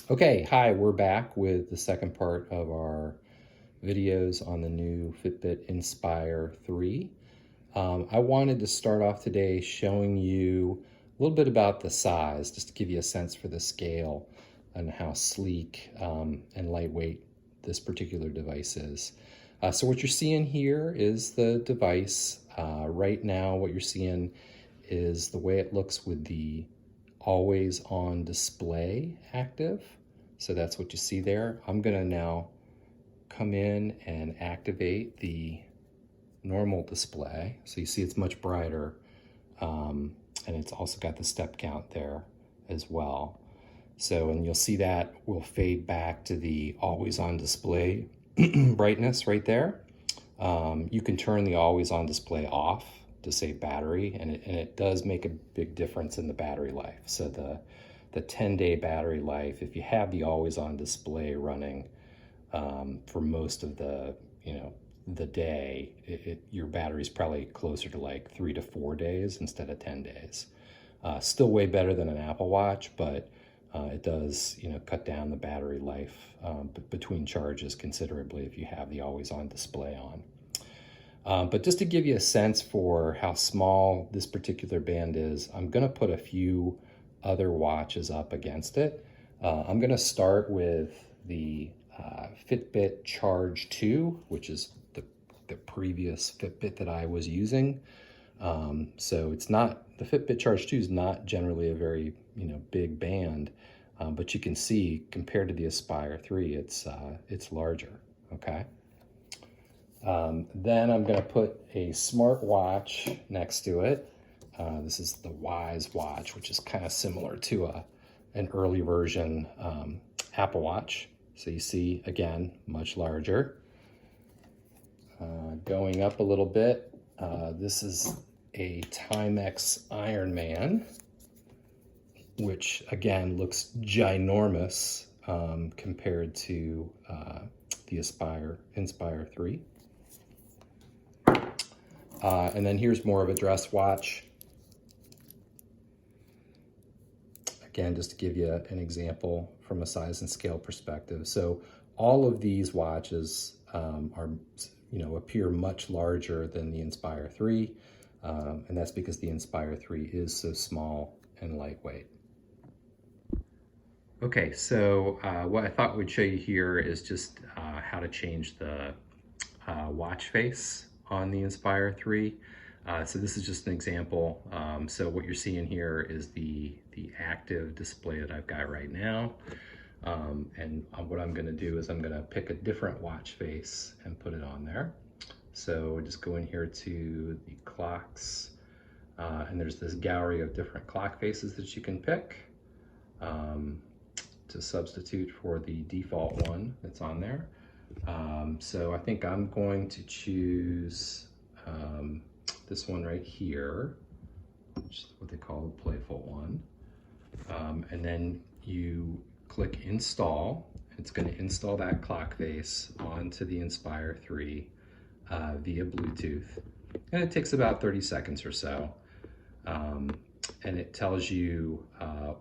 Okay, hi, we're back with the second part of our videos on the new Fitbit Inspire 3. I wanted to start off today showing you a little bit about the size, just to give you a sense for the scale and how sleek and lightweight this particular device is. So what you're seeing here is the device. Right now, what you're seeing is the way it looks with the always on display active. So that's what you see there. I'm gonna now come in and activate the normal display. So you see it's much brighter, and it's also got the step count there as well. So, and you'll see that will fade back to the always on display brightness right there. You can turn the always on display off to save battery, and it does make a big difference in the battery life. So the 10-day battery life, if you have the always on display running for most of the day, your battery's probably closer to like 3 to 4 days instead of 10 days. Still way better than an Apple Watch, but it does cut down the battery life between charges considerably if you have the always on display on. But just to give you a sense for how small this particular band is, I'm going to put a few other watches up against it. I'm going to start with the Fitbit Charge 2, which is the previous Fitbit that I was using. So it's not, the Fitbit Charge 2 is not generally a very big band, but you can see compared to the Aspire 3, it's larger. Okay. Then I'm going to put a smart watch next to it. This is the Wise watch, which is kind of similar to an early version Apple Watch. So you see, again, much larger. Going up a little bit, this is a Timex Ironman, which again looks ginormous compared to the Inspire 3. And then here's more of a dress watch. Again, just to give you an example from a size and scale perspective. So all of these watches appear much larger than the Inspire 3, and that's because the Inspire 3 is so small and lightweight. Okay, so what I thought we'd show you here is just how to change the watch face on the Inspire 3. So this is just an example. So what you're seeing here is the active display that I've got right now. And what I'm gonna do is I'm gonna pick a different watch face and put it on there. So just go in here to the clocks, and there's this gallery of different clock faces that you can pick to substitute for the default one that's on there. So I think I'm going to choose this one right here, which is what they call the playful one. And then you click install. It's going to install that clock face onto the Inspire 3 via Bluetooth. And it takes about 30 seconds or so. And it tells you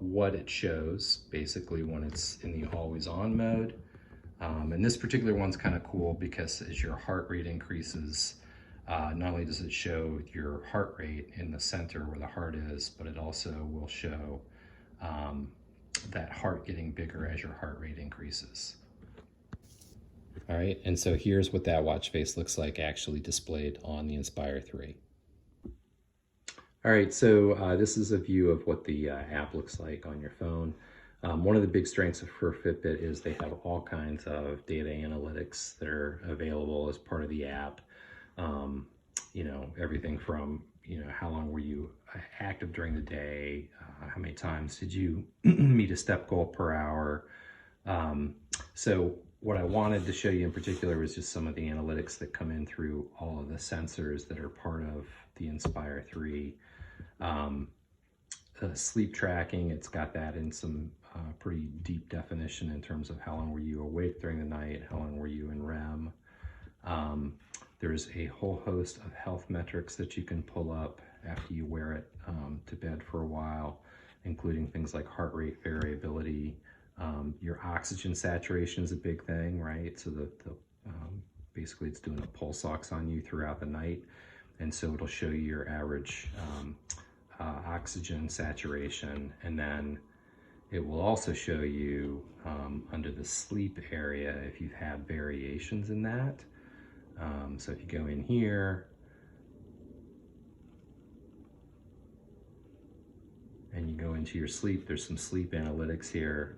what it shows basically when it's in the always on mode. And this particular one's kind of cool because as your heart rate increases, not only does it show your heart rate in the center where the heart is, but it also will show that heart getting bigger as your heart rate increases. All right, and so here's what that watch face looks like actually displayed on the Inspire 3. All right, so this is a view of what the app looks like on your phone. One of the big strengths for Fitbit is they have all kinds of data analytics that are available as part of the app. Everything from, how long were you active during the day? How many times did you meet a step goal per hour? So what I wanted to show you in particular was just some of the analytics that come in through all of the sensors that are part of the Inspire 3. Sleep tracking, it's got that in some pretty deep definition in terms of how long were you awake during the night, how long were you in REM. There's a whole host of health metrics that you can pull up after you wear it to bed for a while, including things like heart rate variability, Your oxygen saturation is a big thing, right? So basically it's doing a pulse ox on you throughout the night. And so it'll show you your average oxygen saturation. And then it will also show you under the sleep area if you've had variations in that. So if you go in here and you go into your sleep, there's some sleep analytics here.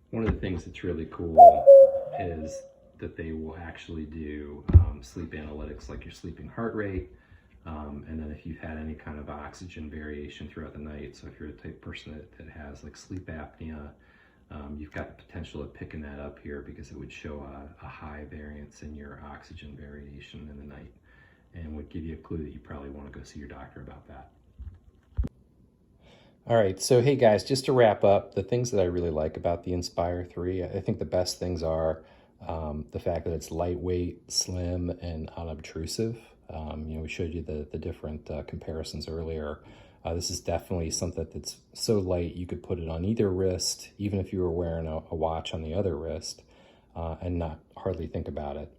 One of the things that's really cool is that they will actually do sleep analytics like your sleeping heart rate, and then if you've had any kind of oxygen variation throughout the night. So if you're the type of person that has like sleep apnea, you've got the potential of picking that up here because it would show a high variance in your oxygen variation in the night, and would give you a clue that you probably want to go see your doctor about that. All right, so hey guys, just to wrap up, the things that I really like about the Inspire 3, I think the best things are the fact that it's lightweight, slim, and unobtrusive. We showed you the different comparisons earlier. This is definitely something that's so light you could put it on either wrist, even if you were wearing a watch on the other wrist, and not hardly think about it.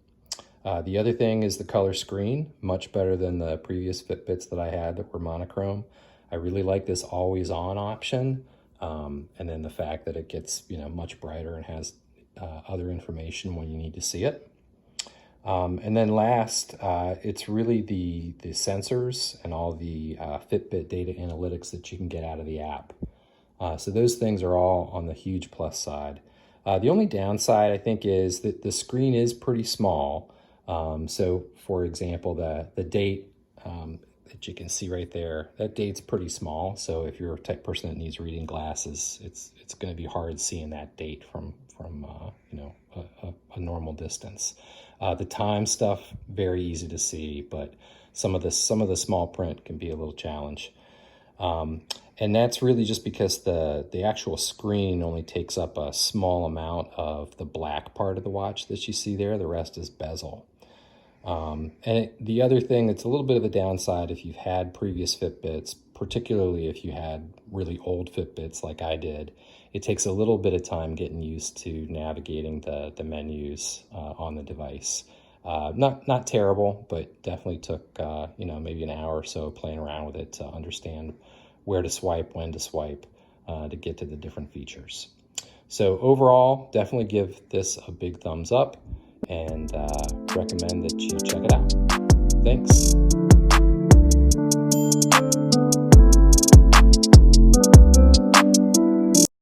The other thing is the color screen, much better than the previous Fitbits that I had that were monochrome. I really like this always on option, and then the fact that it gets much brighter and has other information when you need to see it. And then last, it's really the sensors and all the Fitbit data analytics that you can get out of the app. So those things are all on the huge plus side. The only downside, I think, is that the screen is pretty small. So for example, the date that you can see right there, that date's pretty small. So if you're a type person that needs reading glasses, it's going to be hard seeing that date from a normal distance. The time stuff, very easy to see, but some of the small print can be a little challenge. And that's really just because the actual screen only takes up a small amount of the black part of the watch that you see there. The rest is bezel. The other thing that's a little bit of a downside if you've had previous Fitbits, particularly if you had really old Fitbits like I did, it takes a little bit of time getting used to navigating the menus on the device. Not terrible, but definitely took maybe an hour or so playing around with it to understand where to swipe, when to swipe, to get to the different features. So overall, definitely give this a big thumbs up, and recommend that you check it out. Thanks.